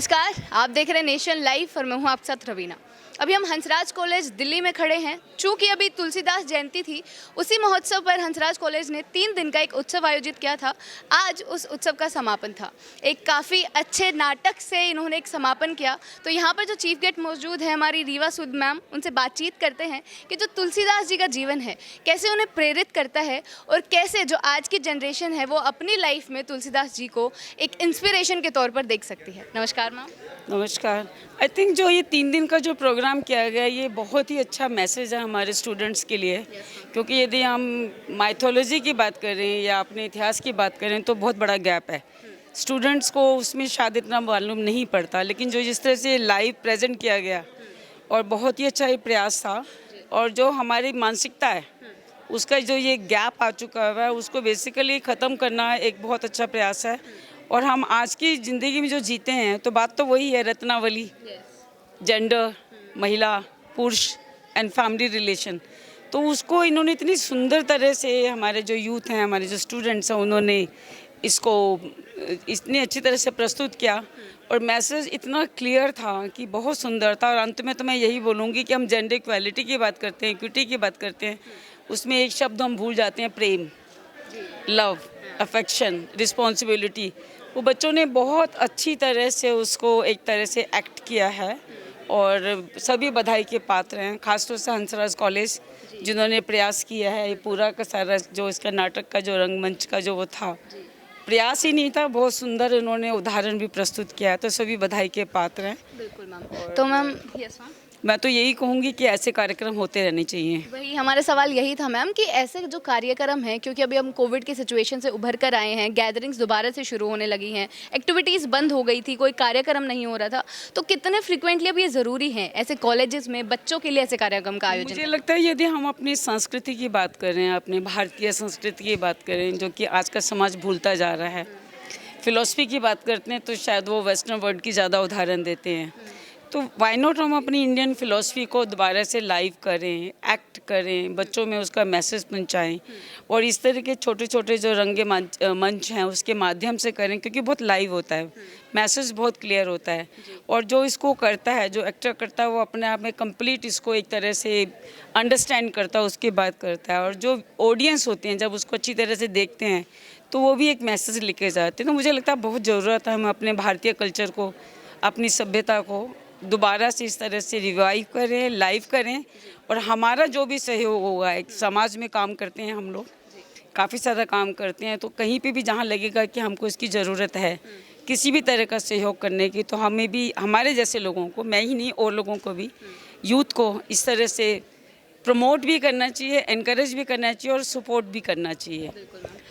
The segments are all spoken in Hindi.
नमस्कार, आप देख रहे हैं नेशन लाइव और मैं हूं आपके साथ रवीना। अभी हम हंसराज कॉलेज दिल्ली में खड़े हैं। चूँकि अभी तुलसीदास जयंती थी, उसी महोत्सव पर हंसराज कॉलेज ने 3 दिन का एक उत्सव आयोजित किया था। आज उस उत्सव का समापन था। एक काफ़ी अच्छे नाटक से इन्होंने एक समापन किया। तो यहाँ पर जो चीफ गेस्ट मौजूद है हमारी रीवा सूद मैम, उनसे बातचीत करते हैं कि जो तुलसीदास जी का जीवन है कैसे उन्हें प्रेरित करता है और कैसे जो आज की जनरेशन है वो अपनी लाइफ में तुलसीदास जी को एक इंस्पिरेशन के तौर पर देख सकती है। नमस्कार मैम। नमस्कार। आई थिंक जो ये 3 दिन का जो प्रोग्राम किया गया ये बहुत ही अच्छा मैसेज है हमारे स्टूडेंट्स के लिए, क्योंकि यदि हम माइथोलॉजी की बात करें या अपने इतिहास की बात करें तो बहुत बड़ा गैप है। स्टूडेंट्स को उसमें शायद इतना मालूम नहीं पड़ता, लेकिन जो जिस तरह से लाइव प्रेजेंट किया गया और बहुत ही अच्छा ये प्रयास था। और जो हमारी मानसिकता है उसका जो ये गैप आ चुका है उसको बेसिकली ख़त्म करना एक बहुत अच्छा प्रयास है। और हम आज की ज़िंदगी में जो जीते हैं तो बात तो वही है, रत्नावली, जेंडर, महिला, पुरुष एंड फैमिली रिलेशन। तो उसको इन्होंने इतनी सुंदर तरह से, हमारे जो यूथ हैं, हमारे जो स्टूडेंट्स हैं, उन्होंने इसको इतनी अच्छी तरह से प्रस्तुत किया और मैसेज इतना क्लियर था कि बहुत सुंदर था। और अंत में तो मैं यही बोलूँगी कि हम जेंडर इक्वालिटी की बात करते हैं, इक्विटी की बात करते हैं, उसमें एक शब्द हम भूल जाते हैं, प्रेम, लव, अफेक्शन, रिस्पॉन्सिबिलिटी। वो बच्चों ने बहुत अच्छी तरह से उसको एक तरह से एक्ट किया है और सभी बधाई के पात्र हैं, खासतौर से हंसराज कॉलेज जिन्होंने प्रयास किया है। ये पूरा का सारा जो इसका नाटक का जो रंगमंच का जो वो था, प्रयास ही नहीं था, बहुत सुंदर उन्होंने उदाहरण भी प्रस्तुत किया है, तो सभी बधाई के पात्र हैं। बिल्कुल मैम। तो मैम यस मैम, मैं तो यही कहूँगी कि ऐसे कार्यक्रम होते रहने चाहिए। वही हमारा सवाल यही था मैम कि ऐसे जो कार्यक्रम हैं, क्योंकि अभी हम कोविड की सिचुएशन से उभर कर आए हैं, गैदरिंग्स दोबारा से शुरू होने लगी हैं, एक्टिविटीज़ बंद हो गई थी, कोई कार्यक्रम नहीं हो रहा था, तो कितने फ्रिक्वेंटली अब ये ज़रूरी है ऐसे कॉलेजेस में बच्चों के लिए ऐसे कार्यक्रम का आयोजन? मुझे लगता है यदि हम अपनी संस्कृति की बात करें, अपने भारतीय संस्कृति की बात करें, जो कि आज का समाज भूलता जा रहा है, फिलॉसफी की बात करते हैं तो शायद वो वेस्टर्न वर्ल्ड की ज़्यादा उदाहरण देते हैं। तो वाई नॉट हम अपनी इंडियन फिलॉसफी को दोबारा से लाइव करें, एक्ट करें, बच्चों में उसका मैसेज पहुंचाएं और इस तरह के छोटे छोटे जो रंगे मंच हैं उसके माध्यम से करें, क्योंकि बहुत लाइव होता है, मैसेज बहुत क्लियर होता है। और जो इसको करता है, जो एक्टर करता है, वो अपने आप में कंप्लीट इसको एक तरह से अंडरस्टैंड करता है, उसकी बात करता है। और जो ऑडियंस होते हैं जब उसको अच्छी तरह से देखते हैं तो वो भी एक मैसेज लेके जाते हैं। तो मुझे लगता है बहुत ज़रूरत है हम अपने भारतीय कल्चर को, अपनी सभ्यता को दोबारा से इस तरह से रिवाइव करें, लाइव करें। और हमारा जो भी सहयोग होगा, एक समाज में काम करते हैं हम लोग, काफ़ी सारा काम करते हैं, तो कहीं पे भी जहाँ लगेगा कि हमको इसकी ज़रूरत है किसी भी तरह का सहयोग करने की, तो हमें भी, हमारे जैसे लोगों को, मैं ही नहीं और लोगों को भी, यूथ को इस तरह से प्रमोट भी करना चाहिए, एनकरेज भी करना चाहिए और सपोर्ट भी करना चाहिए।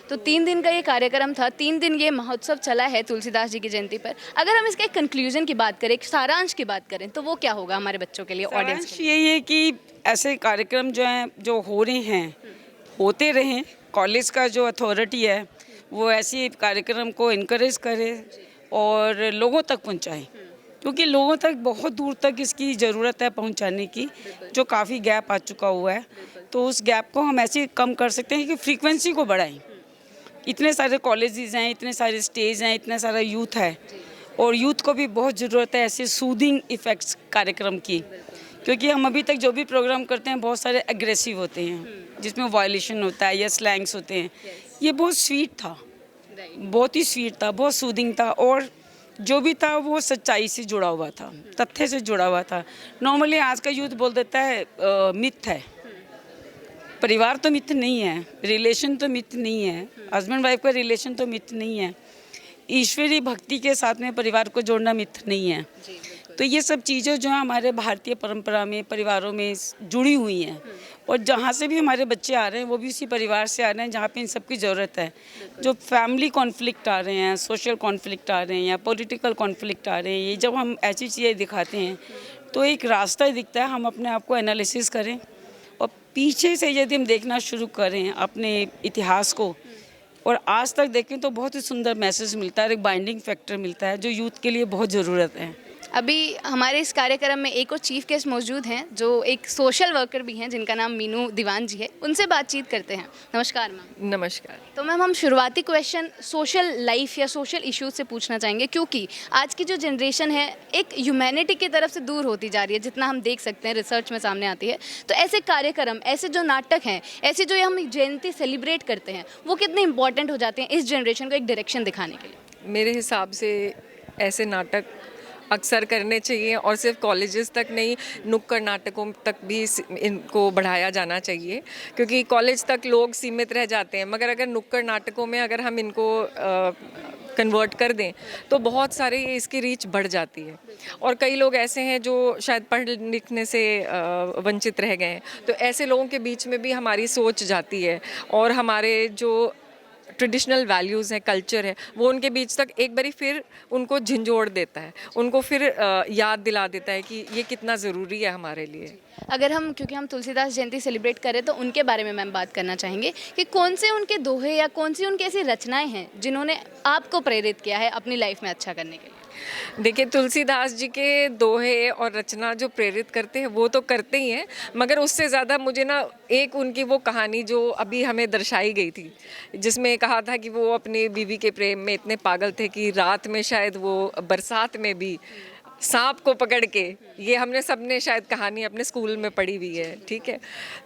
तो 3 दिन का ये कार्यक्रम था, 3 दिन ये महोत्सव चला है तुलसीदास जी की जयंती पर। अगर हम इसके कंक्लूजन की बात करें, एक सारांश की बात करें, तो वो क्या होगा हमारे बच्चों के लिए, ऑडियंस के लिए? यही है कि ऐसे कार्यक्रम जो हैं, जो हो रहे हैं, होते रहें। कॉलेज का जो अथॉरिटी है वो ऐसे कार्यक्रम को इनकरेज करे और लोगों तक पहुंचाए, क्योंकि लोगों तक बहुत दूर तक इसकी ज़रूरत है पहुंचाने की, जो काफ़ी गैप आ चुका हुआ है। तो उस गैप को हम ऐसे कम कर सकते हैं कि फ्रीक्वेंसी को बढ़ाएं। इतने सारे कॉलेजेस हैं, इतने सारे स्टेज हैं, इतना सारा यूथ है और यूथ को भी बहुत ज़रूरत है ऐसे सूदिंग इफ़ेक्ट्स कार्यक्रम की, क्योंकि हम अभी तक जो भी प्रोग्राम करते हैं बहुत सारे एग्रेसिव होते हैं, जिसमें वायलेशन होता है या स्लैंग्स होते हैं। ये बहुत स्वीट था, बहुत ही स्वीट था, बहुत सूदिंग था और जो भी था वो सच्चाई से जुड़ा हुआ था, तथ्य से जुड़ा हुआ था। नॉर्मली आज का यूथ बोल देता है मिथ है, परिवार तो मिथ नहीं है, रिलेशन तो मिथ नहीं है, हस्बैंड वाइफ का रिलेशन तो मिथ नहीं है, ईश्वरीय भक्ति के साथ में परिवार को जोड़ना मिथ नहीं है। तो ये सब चीज़ें जो हैं हमारे भारतीय परंपरा में, परिवारों में जुड़ी हुई हैं और जहाँ से भी हमारे बच्चे आ रहे हैं वो भी उसी परिवार से आ रहे हैं जहाँ पे इन सब की ज़रूरत है। जो फैमिली कॉन्फ्लिक्ट आ रहे हैं, सोशल कॉन्फ्लिक्ट आ रहे हैं या पॉलिटिकल कॉन्फ्लिक्ट आ रहे हैं, ये जब हम ऐसी चीज़ें दिखाते हैं तो एक रास्ता दिखता है, हम अपने आप को एनालिसिस करें और पीछे से यदि हम देखना शुरू करें अपने इतिहास को और आज तक देखें तो बहुत ही सुंदर मैसेज मिलता है, एक बाइंडिंग फैक्टर मिलता है जो यूथ के लिए बहुत ज़रूरत है। अभी हमारे इस कार्यक्रम में एक और चीफ गेस्ट मौजूद हैं जो एक सोशल वर्कर भी हैं जिनका नाम मीनू दीवान जी है। उनसे बातचीत करते हैं। नमस्कार मैम। नमस्कार। तो मैम हम शुरुआती क्वेश्चन सोशल लाइफ या सोशल इश्यूज से पूछना चाहेंगे, क्योंकि आज की जो जनरेशन है एक ह्यूमैनिटी की तरफ से दूर होती जा रही है, जितना हम देख सकते हैं रिसर्च में सामने आती है। तो ऐसे कार्यक्रम, ऐसे जो नाटक हैं, ऐसे जो हम जयंती सेलिब्रेट करते हैं, वो कितने इंपॉर्टेंट हो जाते हैं इस जनरेशन को एक डायरेक्शन दिखाने के लिए? मेरे हिसाब से ऐसे नाटक अक्सर करने चाहिए और सिर्फ कॉलेजेस तक नहीं, नुक्कड़ नाटकों तक भी इनको बढ़ाया जाना चाहिए, क्योंकि कॉलेज तक लोग सीमित रह जाते हैं, मगर अगर नुक्कड़ नाटकों में अगर हम इनको कन्वर्ट कर दें तो बहुत सारे इसकी रीच बढ़ जाती है। और कई लोग ऐसे हैं जो शायद पढ़ लिखने से वंचित रह गए हैं, तो ऐसे लोगों के बीच में भी हमारी सोच जाती है और हमारे जो ट्रेडिशनल वैल्यूज़ हैं, कल्चर है, वो उनके बीच तक एक बारी फिर उनको झंझोड़ देता है, उनको फिर याद दिला देता है कि ये कितना ज़रूरी है हमारे लिए। अगर हम, क्योंकि हम तुलसीदास जयंती सेलिब्रेट करें, तो उनके बारे में मैम बात करना चाहेंगे कि कौन से उनके दोहे या कौन सी उनकी ऐसी रचनाएं हैं जिन्होंने आपको प्रेरित किया है अपनी लाइफ में अच्छा करने के लिए? देखिए, तुलसीदास जी के दोहे और रचना जो प्रेरित करते हैं वो तो करते ही हैं, मगर उससे ज़्यादा मुझे ना एक उनकी वो कहानी जो अभी हमें दर्शाई गई थी, जिसमें कहा था कि वो अपने बीवी के प्रेम में इतने पागल थे कि रात में शायद वो बरसात में भी सांप को पकड़ के, ये हमने सबने शायद कहानी अपने स्कूल में पढ़ी हुई है, ठीक है।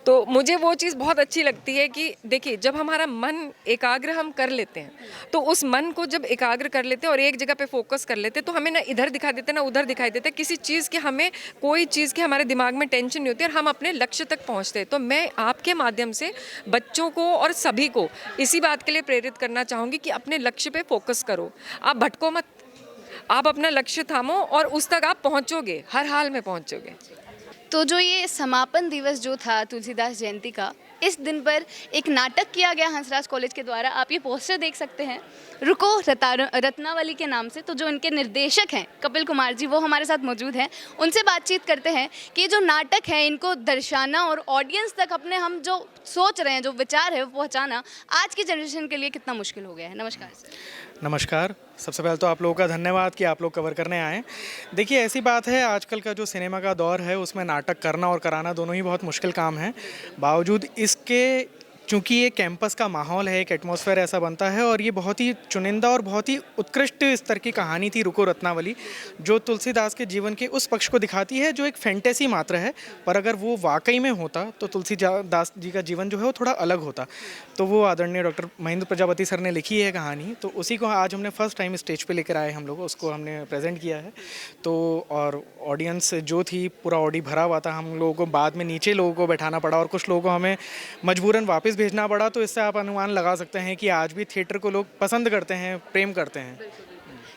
तो मुझे वो चीज़ बहुत अच्छी लगती है कि देखिए, जब हमारा मन एकाग्र हम कर लेते हैं, तो उस मन को जब एकाग्र कर लेते हैं और एक जगह पे फोकस कर लेते हैं, तो हमें ना इधर दिखाई देते ना उधर दिखाई देते, किसी चीज़ की हमें कोई चीज़ की हमारे दिमाग में टेंशन नहीं होती और हम अपने लक्ष्य तक पहुँचते हैं। तो मैं आपके माध्यम से बच्चों को और सभी को इसी बात के लिए प्रेरित करना चाहूँगी कि अपने लक्ष्य पे फोकस करो, आप भटको मत, आप अपना लक्ष्य थामो और उस तक आप पहुंचोगे, हर हाल में पहुंचोगे। तो जो ये समापन दिवस जो था तुलसीदास जयंती का, इस दिन पर एक नाटक किया गया हंसराज कॉलेज के द्वारा। आप ये पोस्टर देख सकते हैं, रुको रत्नावली के नाम से। तो जो इनके निर्देशक हैं कपिल कुमार जी, वो हमारे साथ मौजूद हैं। उनसे बातचीत करते हैं कि ये जो नाटक है इनको दर्शाना और ऑडियंस तक अपने हम जो सोच रहे हैं, जो विचार है, वो पहुँचाना आज की जनरेशन के लिए कितना मुश्किल हो गया है। नमस्कार सर। नमस्कार। सबसे पहले तो आप लोगों का धन्यवाद कि आप लोग कवर करने आए। देखिए, ऐसी बात है, आजकल का जो सिनेमा का दौर है उसमें नाटक करना और कराना दोनों ही बहुत मुश्किल काम है। बावजूद इसके, चूँकि ये कैंपस का माहौल है, एक एटमॉस्फेयर ऐसा बनता है, और ये बहुत ही चुनिंदा और बहुत ही उत्कृष्ट स्तर की कहानी थी रुको रत्नावली, जो तुलसीदास के जीवन के उस पक्ष को दिखाती है जो एक फैंटेसी मात्र है, पर अगर वो वाकई में होता तो तुलसीदास जी का जीवन जो है वो थोड़ा अलग होता। तो वो आदरणीय डॉक्टर महेंद्र प्रजापति सर ने लिखी है कहानी, तो उसी को आज हमने फर्स्ट टाइम स्टेज पे लेकर आए, हम लोग उसको हमने प्रेजेंट किया है। तो और ऑडियंस जो थी, पूरा ऑडी भरा हुआ था। हम लोगों को बाद में नीचे लोगों को बैठाना पड़ा और कुछ लोगों को हमें मजबूरन वापस भेजना पड़ा। तो इससे आप अनुमान लगा सकते हैं कि आज भी थिएटर को लोग पसंद करते हैं, प्रेम करते हैं।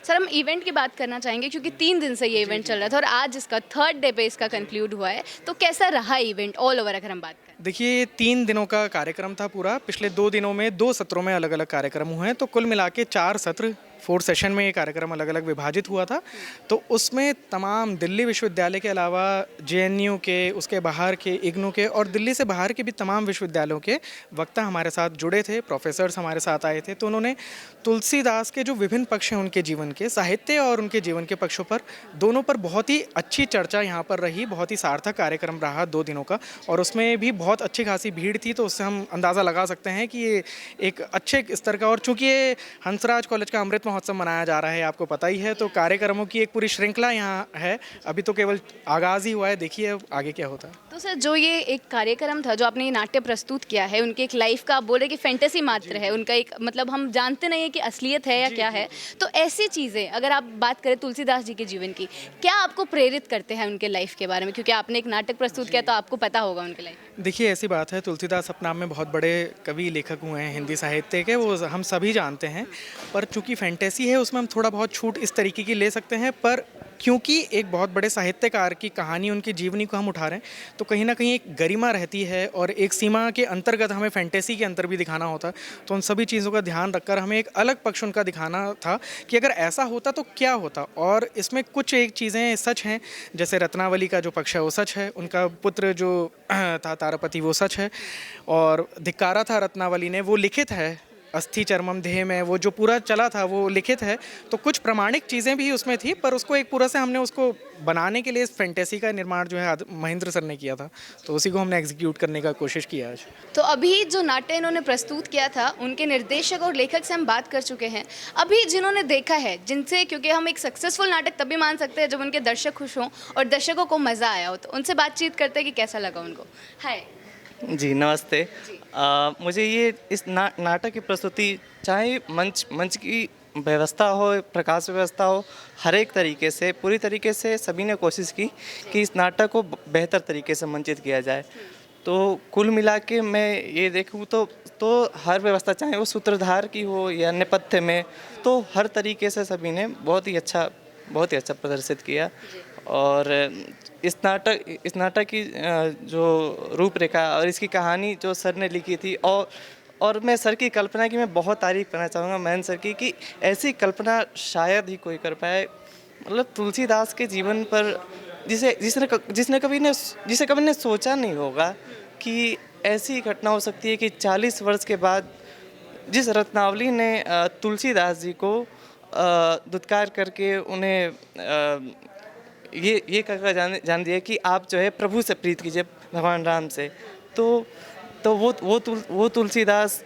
सर, हम इवेंट की बात करना चाहेंगे, क्योंकि 3 दिन से ये इवेंट चल रहा था और आज इसका 3rd डे पे इसका कंक्लूड हुआ है। तो कैसा रहा इवेंट ऑल ओवर अगर हम बात करें? देखिए, 3 दिनों का कार्यक्रम था पूरा। पिछले 2 दिनों में 2 सत्रों में अलग अलग कार्यक्रम हुए हैं, तो कुल मिला के 4 सत्र, 4 सेशन में ये कार्यक्रम अलग अलग विभाजित हुआ था। तो उसमें तमाम दिल्ली विश्वविद्यालय के अलावा JNU के, उसके बाहर के इग्नू के और दिल्ली से बाहर के भी तमाम विश्वविद्यालयों के वक्ता हमारे साथ जुड़े थे, प्रोफेसर्स हमारे साथ आए थे। तो उन्होंने तुलसीदास के जो विभिन्न पक्ष हैं उनके जीवन के, साहित्य और उनके जीवन के पक्षों पर, दोनों पर बहुत ही अच्छी चर्चा यहाँ पर रही। बहुत ही सार्थक कार्यक्रम रहा 2 दिनों का, और उसमें भी बहुत अच्छी खासी भीड़ थी। तो उससे हम अंदाज़ा लगा सकते हैं कि ये एक अच्छे स्तर का, और चूँकि ये हंसराज कॉलेज का अमृत महोत्सव मनाया जा रहा है, आपको पता ही है, तो कार्यक्रमों की एक पूरी श्रृंखला यहाँ है। अभी तो केवल आगाज़ ही हुआ है, देखिए अब आगे क्या होता है। तो सर, जो ये एक कार्यक्रम था, जो आपने ये नाट्य प्रस्तुत किया है, उनके एक लाइफ का, आप बोल रहे कि फैंटेसी मात्र है, उनका एक मतलब हम जानते नहीं है कि असलियत है या क्या है। तो ऐसी चीज़ें अगर आप बात करें तुलसीदास जी के जीवन की, क्या आपको प्रेरित करते हैं उनके लाइफ के बारे में? क्योंकि आपने एक नाटक प्रस्तुत किया तो आपको पता होगा उनके लाइफ। देखिए, ऐसी बात है, तुलसीदास अपने आप में बहुत बड़े कवि लेखक हुए हैं हिंदी साहित्य के, वो हम सभी जानते हैं। पर चूँकि फैंटेसी है, उसमें हम थोड़ा बहुत छूट इस तरीके की ले सकते हैं। पर क्योंकि एक बहुत बड़े साहित्यकार की कहानी, उनकी जीवनी को हम उठा रहे हैं, तो कहीं ना कहीं एक गरिमा रहती है और एक सीमा के अंतर्गत हमें फैंटेसी के अंतर भी दिखाना होता है। तो उन सभी चीज़ों का ध्यान रखकर हमें एक अलग पक्ष उनका दिखाना था कि अगर ऐसा होता तो क्या होता। और इसमें कुछ एक चीज़ें सच हैं, जैसे रत्नावली का जो पक्ष है वो सच है, उनका पुत्र जो था तारापति वो सच है, और धिक्कारा था रत्नावली ने, वो लिखित है अस्थि चर्मम देह में वो जो पूरा चला था वो लिखित है, तो कुछ प्रमाणिक चीज़ें भी उसमें थी, पर उसको एक पूरा से हमने उसको बनाने के लिए इस फैंटेसी का निर्माण जो है महेंद्र सर ने किया था, तो उसी को हमने एग्जीक्यूट करने का कोशिश किया आज। तो अभी जो नाट्य इन्होंने प्रस्तुत किया था उनके निर्देशक और लेखक से हम बात कर चुके हैं। अभी जिन्होंने देखा है, जिनसे, क्योंकि हम एक सक्सेसफुल नाटक तभी मान सकते हैं जब उनके दर्शक खुश हों और दर्शकों को मज़ा आया हो, तो उनसे बातचीत करते हैं कि कैसा लगा उनको। हाय जी नमस्ते। मुझे ये इस नाटक की प्रस्तुति, चाहे मंच की व्यवस्था हो, प्रकाश व्यवस्था हो, हर एक तरीके से, पूरी तरीके से सभी ने कोशिश की कि इस नाटक को बेहतर तरीके से मंचित किया जाए। तो कुल मिला के मैं ये देखूँ तो हर व्यवस्था, चाहे वो सूत्रधार की हो या नेपथ्य में, तो हर तरीके से सभी ने बहुत ही अच्छा प्रदर्शित किया। और इस नाटक की जो रूपरेखा और इसकी कहानी जो सर ने लिखी थी, और मैं सर की कल्पना की मैं बहुत तारीफ़ करना चाहूँगा महेंद्र सर की, कि ऐसी कल्पना शायद ही कोई कर पाए। मतलब तुलसीदास के जीवन पर जिसे कभी ने सोचा नहीं होगा कि ऐसी घटना हो सकती है कि 40 वर्ष के बाद जिस रत्नावली ने तुलसीदास जी को दुत्कार करके उन्हें ये कहकर जान दिया कि आप जो है प्रभु से प्रीत कीजिए, भगवान राम से, तो वो तुलसीदास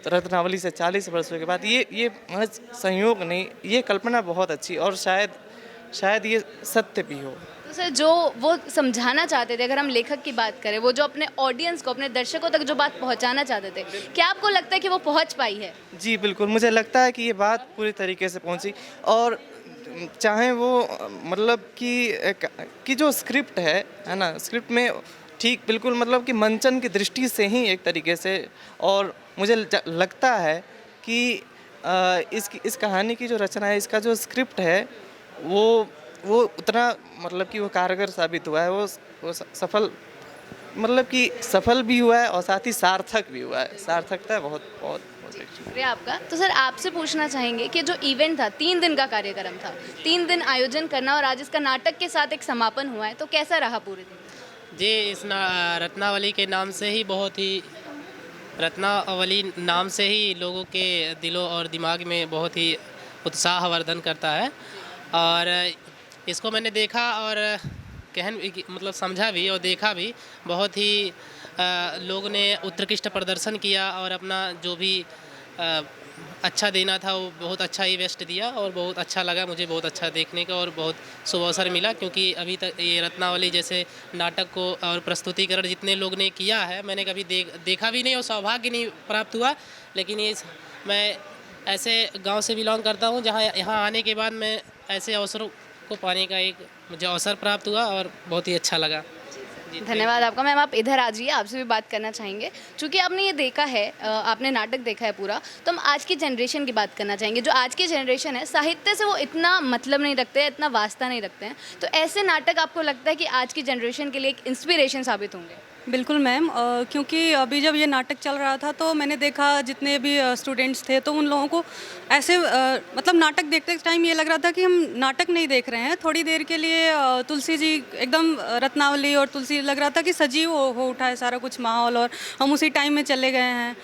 रत्नावली से 40 वर्षों के बाद, ये महज संयोग नहीं, ये कल्पना बहुत अच्छी, और शायद ये सत्य भी हो। तो सर, जो वो समझाना चाहते थे, अगर हम लेखक की बात करें, वो जो अपने ऑडियंस को, अपने दर्शकों तक जो बात पहुंचाना चाहते थे, क्या आपको लगता है कि वो पहुंच पाई है? जी बिल्कुल, मुझे लगता है कि ये बात पूरी तरीके से पहुंची। और चाहे वो मतलब कि जो स्क्रिप्ट है ना, स्क्रिप्ट में ठीक बिल्कुल मतलब कि मंचन की दृष्टि से ही एक तरीके से, और मुझे लगता है कि इस कहानी की जो रचना है, इसका जो स्क्रिप्ट है, वो उतना मतलब कि वो कारगर साबित हुआ है, वो सफल, मतलब कि सफल भी हुआ है और साथ ही सार्थक भी हुआ है। सार्थकता बहुत बहुत शुक्रिया आपका। तो सर, आपसे पूछना चाहेंगे कि जो इवेंट था, 3 दिन का कार्यक्रम था, 3 दिन आयोजन करना, और आज इसका नाटक के साथ एक समापन हुआ है, तो कैसा रहा पूरे दिन? जी, इस रत्नावली के नाम से ही रत्नावली नाम से ही लोगों के दिलों और दिमाग में बहुत ही उत्साहवर्धन करता है। और इसको मैंने देखा और मतलब समझा भी और देखा भी। बहुत ही लोगों ने उत्कृष्ट प्रदर्शन किया और अपना जो भी अच्छा देना था वो बहुत अच्छा ही बेस्ट दिया, और बहुत अच्छा लगा मुझे, बहुत अच्छा देखने का, और बहुत शुभ अवसर मिला, क्योंकि अभी तक ये रत्नावली जैसे नाटक को और प्रस्तुतिकरण जितने लोग ने किया है, मैंने कभी देखा भी नहीं और सौभाग्य नहीं प्राप्त हुआ। लेकिन मैं ऐसे गांव से बिलोंग करता हूं जहां यहाँ आने के बाद मैं ऐसे अवसरों को पाने का एक मुझे अवसर प्राप्त हुआ और बहुत ही अच्छा लगा। धन्यवाद आपका। मैम, आप इधर आ जाइए, आपसे भी बात करना चाहेंगे। चूँकि आपने ये देखा है, आपने नाटक देखा है पूरा, तो हम आज की जनरेशन की बात करना चाहेंगे। जो आज की जनरेशन है, साहित्य से वो इतना मतलब नहीं रखते हैं, इतना वास्ता नहीं रखते हैं, तो ऐसे नाटक आपको लगता है कि आज की जनरेशन के लिए एक इंस्पिरेशन साबित होंगे? बिल्कुल मैम, क्योंकि अभी जब ये नाटक चल रहा था तो मैंने देखा जितने भी स्टूडेंट्स थे, तो उन लोगों को ऐसे मतलब नाटक देखते टाइम ये लग रहा था कि हम नाटक नहीं देख रहे हैं। थोड़ी देर के लिए तुलसी जी एकदम रत्नावली और तुलसी लग रहा था कि सजीव हो उठा है सारा कुछ माहौल, और हम उसी टाइम में चले गए हैं।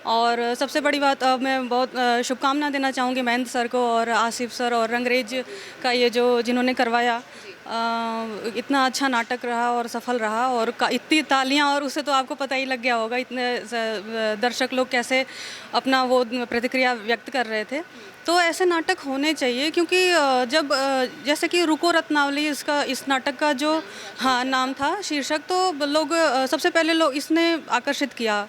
और सबसे बड़ी बात, मैं बहुत शुभकामना देना चाहूँगी महेंद्र सर को और आसिफ सर और रंगरेज का, ये जो जिन्होंने करवाया। इतना अच्छा नाटक रहा और सफल रहा, और इतनी तालियां, और उससे तो आपको पता ही लग गया होगा इतने दर्शक लोग कैसे अपना वो प्रतिक्रिया व्यक्त कर रहे थे। तो ऐसे नाटक होने चाहिए, क्योंकि जब जैसे कि रुको रत्नावली इस नाटक का जो नाम था, शीर्षक, तो लोग सबसे पहले लोग इसने आकर्षित किया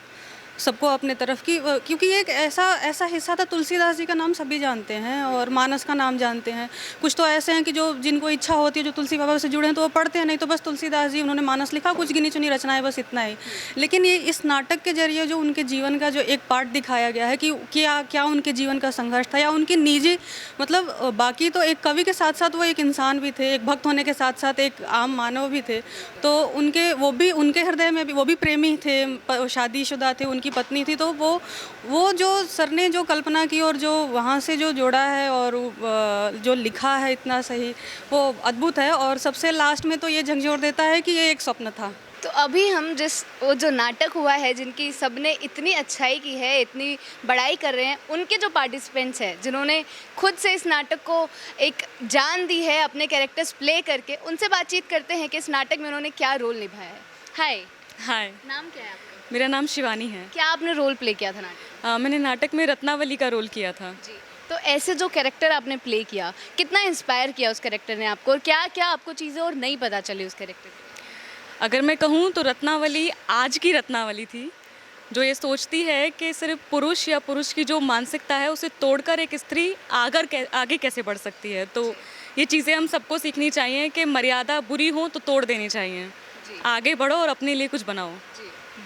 सबको अपने तरफ की, क्योंकि ये एक ऐसा हिस्सा था। तुलसीदास जी का नाम सभी जानते हैं और मानस का नाम जानते हैं। कुछ तो ऐसे हैं कि जो जिनको इच्छा होती है, जो तुलसी बाबा से जुड़े हैं, तो वो पढ़ते हैं, नहीं तो बस तुलसीदास जी उन्होंने मानस लिखा, कुछ गिनी चुनी रचनाएं, बस इतना ही। लेकिन ये इस नाटक के जरिए जो उनके जीवन का जो एक पार्ट दिखाया गया है कि क्या उनके जीवन का संघर्ष था, या उनकी निजी, मतलब बाकी तो एक कवि के साथ साथ वो एक इंसान भी थे, एक भक्त होने के साथ साथ एक आम मानव भी थे। तो उनके हृदय में भी वो भी प्रेमी थे, शादीशुदा थे, उनकी पत्नी थी। तो वो जो सर ने जो कल्पना की और जो वहाँ से जो जोड़ा है और जो लिखा है इतना सही, वो अद्भुत है। और सबसे लास्ट में तो ये झकझोर देता है कि ये एक स्वप्न था। तो अभी हम वो जो नाटक हुआ है, जिनकी सबने इतनी अच्छाई की है, इतनी बड़ाई कर रहे हैं, उनके जो पार्टिसिपेंट्स हैं, जिन्होंने खुद से इस नाटक को एक जान दी है अपने कैरेक्टर्स प्ले करके, उनसे बातचीत करते हैं कि इस नाटक में उन्होंने क्या रोल निभाया है। हाय, हाय, नाम क्या है आपका? मेरा नाम शिवानी है। क्या आपने रोल प्ले किया था नाटक? मैंने नाटक में रत्नावली का रोल किया था। जी। तो ऐसे जो कैरेक्टर आपने प्ले किया, कितना इंस्पायर किया उस कैरेक्टर ने आपको, और क्या क्या आपको चीज़ें और नहीं पता चली उस कैरेक्टर की? अगर मैं कहूँ तो रत्नावली आज की रत्नावली थी, जो ये सोचती है कि सिर्फ पुरुष या पुरुष की जो मानसिकता है उसे तोड़कर एक स्त्री आगे कैसे बढ़ सकती है। तो ये चीज़ें हम सबको सीखनी चाहिए कि मर्यादा बुरी हो तो तोड़ देनी चाहिए, आगे बढ़ो और अपने लिए कुछ बनाओ।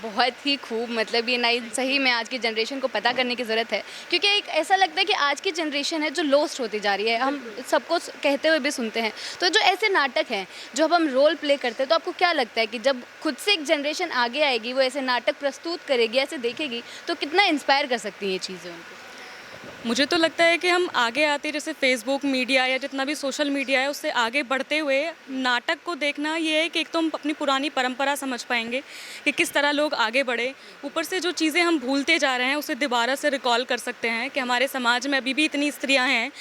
बहुत ही खूब, मतलब ये नहीं, सही में आज की जनरेशन को पता करने की ज़रूरत है, क्योंकि एक ऐसा लगता है कि आज की जनरेशन है जो लॉस्ट होती जा रही है, हम सबको कहते हुए भी सुनते हैं। तो जो ऐसे नाटक हैं जो अब हम रोल प्ले करते हैं, तो आपको क्या लगता है कि जब खुद से एक जनरेशन आगे आएगी, वो ऐसे नाटक प्रस्तुत करेगी, ऐसे देखेगी, तो कितना इंस्पायर कर सकती हैं ये चीज़ें उनको? मुझे तो लगता है कि हम आगे आते, जैसे फेसबुक मीडिया या जितना भी सोशल मीडिया है, उससे आगे बढ़ते हुए नाटक को देखना ये है कि एक तो हम अपनी पुरानी परंपरा समझ पाएंगे कि किस तरह लोग आगे बढ़े, ऊपर से जो चीज़ें हम भूलते जा रहे हैं उसे दोबारा से रिकॉल कर सकते हैं कि हमारे समाज में अभी भी इतनी स्त्रियां हैं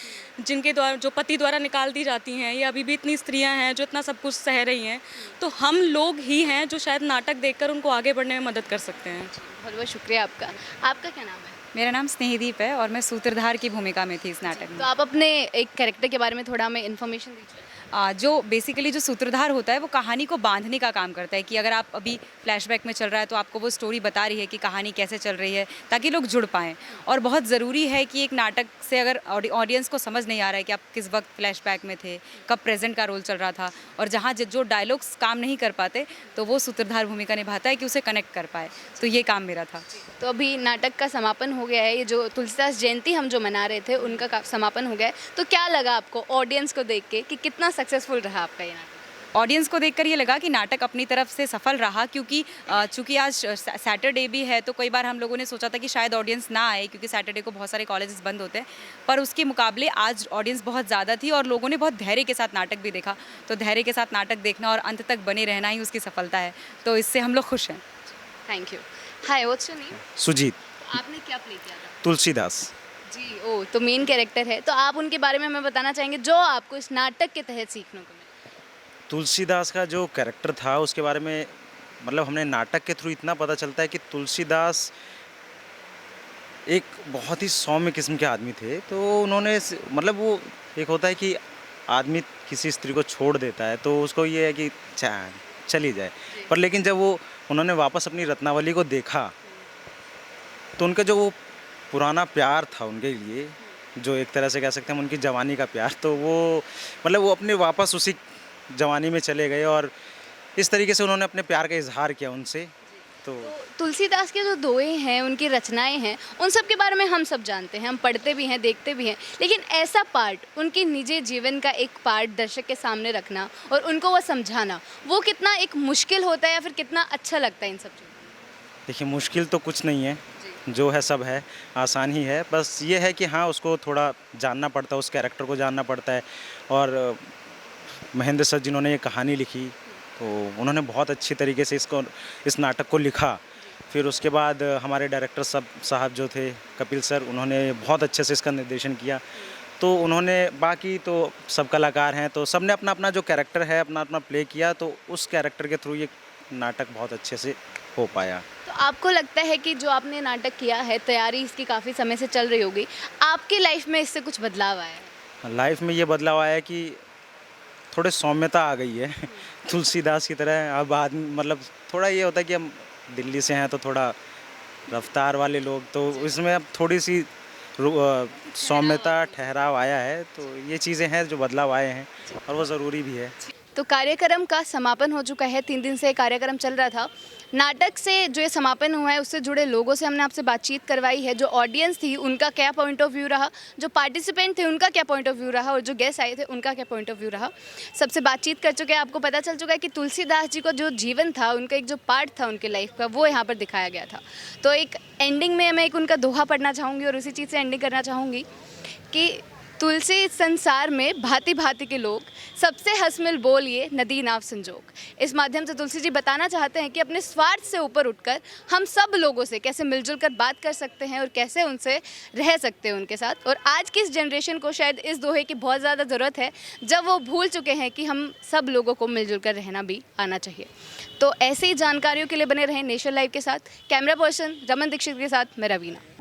जिनके द्वारा, जो पति द्वारा निकाल दी जाती हैं, या अभी भी इतनी स्त्रियां हैं जो इतना सब कुछ सह रही हैं। तो हम लोग ही हैं जो शायद नाटक देखकर उनको आगे बढ़ने में मदद कर सकते हैं। बहुत बहुत शुक्रिया आपका। आपका क्या नाम है? मेरा नाम स्नेहदीप है और मैं सूत्रधार की भूमिका में थी इस नाटक में। तो आप अपने एक कैरेक्टर के बारे में थोड़ा हमें इन्फॉर्मेशन दीजिए। जो बेसिकली जो सूत्रधार होता है वो कहानी को बांधने का काम करता है कि अगर आप अभी फ्लैशबैक में चल रहा है तो आपको वो स्टोरी बता रही है कि कहानी कैसे चल रही है, ताकि लोग जुड़ पाएँ। और बहुत ज़रूरी है कि एक नाटक से अगर ऑडियंस को समझ नहीं आ रहा है कि आप किस वक्त फ्लैशबैक में थे, कब प्रेजेंट का रोल चल रहा था, और जहाँ जो डायलॉग्स काम नहीं कर पाते तो वो सूत्रधार भूमिका निभाता है कि उसे कनेक्ट कर पाए। तो ये काम मेरा था। तो अभी नाटक का समापन हो गया है, ये जो तुलसीदास जयंती हम जो मना रहे थे उनका समापन हो गया है। तो क्या लगा आपको ऑडियंस को देख के कि कितना सक्सेसफुल रहा आपका ये नाटक? ऑडियंस को देखकर ये लगा कि नाटक अपनी तरफ से सफल रहा, क्योंकि चूंकि आज सैटरडे भी है तो कई बार हम लोगों ने सोचा था कि शायद ऑडियंस ना आए, क्योंकि सैटरडे को बहुत सारे कॉलेजेस बंद होते हैं, पर उसके मुकाबले आज ऑडियंस बहुत ज़्यादा थी और लोगों ने बहुत धैर्य के साथ नाटक भी देखा। तो धैर्य के साथ नाटक देखना और अंत तक बने रहना ही उसकी सफलता है, तो इससे हम लोग खुश हैं। Thank you. Hi, what's your name? Sujit. आपने क्या प्ले किया था? तुलसीदास। जी, ओ, तो मेन कैरेक्टर है, तो आप उनके बारे में हमें बताना चाहेंगे जो आपको इस नाटक के तहत सीखने को मिला। तुलसीदास का जो कैरेक्टर था उसके बारे में मतलब हमने नाटक के थ्रू इतना पता चलता है कि तुलसीदास एक बहुत ही सौम्य किस्म के आदमी थे। तो उन्होंने मतलब वो एक होता है कि आदमी किसी स्त्री को छोड़ देता है तो उसको ये है कि चली जाए, पर लेकिन जब वो उन्होंने वापस अपनी रत्नावली को देखा तो उनका जो वो पुराना प्यार था उनके लिए, जो एक तरह से कह सकते हैं उनकी जवानी का प्यार, तो वो मतलब वो अपने वापस उसी जवानी में चले गए और इस तरीके से उन्होंने अपने प्यार का इजहार किया उनसे। तो तुलसीदास के जो दोहे हैं, उनकी रचनाएं हैं, उन सब के बारे में हम सब जानते हैं, हम पढ़ते भी हैं, देखते भी हैं, लेकिन ऐसा पार्ट, उनके निजी जीवन का एक पार्ट दर्शक के सामने रखना और उनको वो समझाना, वो कितना एक मुश्किल होता है या फिर कितना अच्छा लगता है इन सब चीज़ों? देखिए, मुश्किल तो कुछ नहीं है, जो है सब है, आसान ही है। बस ये है कि हाँ, उसको थोड़ा जानना पड़ता है, उस कैरेक्टर को जानना पड़ता है। और महेंद्र सर जिन्होंने ये कहानी लिखी तो उन्होंने बहुत अच्छी तरीके से इस नाटक को लिखा। फिर उसके बाद हमारे डायरेक्टर साहब जो थे कपिल सर, उन्होंने बहुत अच्छे से इसका निर्देशन किया। तो उन्होंने, बाकी तो सब कलाकार हैं तो सब ने अपना अपना जो कैरेक्टर है अपना अपना प्ले किया, तो उस कैरेक्टर के थ्रू ये नाटक बहुत अच्छे से हो पाया। तो आपको लगता है कि जो आपने नाटक किया है, तैयारी इसकी काफ़ी समय से चल रही होगी, आपकी लाइफ में इससे कुछ बदलाव आया है? लाइफ में ये बदलाव आया कि थोड़े सौम्यता आ गई है तुलसीदास की तरह। अब आदमी मतलब थोड़ा ये होता है कि हम दिल्ली से हैं तो थोड़ा रफ्तार वाले लोग, तो इसमें अब थोड़ी सी सौम्यता, ठहराव आया है। तो ये चीज़ें हैं जो बदलाव आए हैं और वो ज़रूरी भी है। तो कार्यक्रम का समापन हो चुका है, 3 दिन से कार्यक्रम चल रहा था। नाटक से जो ये समापन हुआ है उससे जुड़े लोगों से हमने आपसे बातचीत करवाई है, जो ऑडियंस थी उनका क्या पॉइंट ऑफ व्यू रहा, जो पार्टिसिपेंट थे उनका क्या पॉइंट ऑफ व्यू रहा, और जो गेस्ट आए थे उनका क्या पॉइंट ऑफ व्यू रहा, सबसे बातचीत कर चुके हैं। आपको पता चल चुका है कि तुलसीदास जी का जो जीवन था, उनका एक जो पार्ट था उनके लाइफ का, वो यहाँ पर दिखाया गया था। तो एक एंडिंग में मैं एक उनका दोहा पढ़ना चाहूँगी और उसी चीज़ से एंडिंग करना चाहूँगी कि तुलसी संसार में भांति भांति के लोग, सबसे हंसमिल बोल ये नदी नाव संजोग। इस माध्यम से तुलसी जी बताना चाहते हैं कि अपने स्वार्थ से ऊपर उठकर हम सब लोगों से कैसे मिलजुल कर बात कर सकते हैं और कैसे उनसे रह सकते हैं उनके साथ। और आज की इस जनरेशन को शायद इस दोहे की बहुत ज़्यादा ज़रूरत है, जब वो भूल चुके हैं कि हम सब लोगों को मिलजुल कर रहना भी आना चाहिए। तो ऐसी जानकारियों के लिए बने रहें नेशन लाइव के साथ। कैमरा पर्सन रमन दीक्षित के साथ मैं रवीना।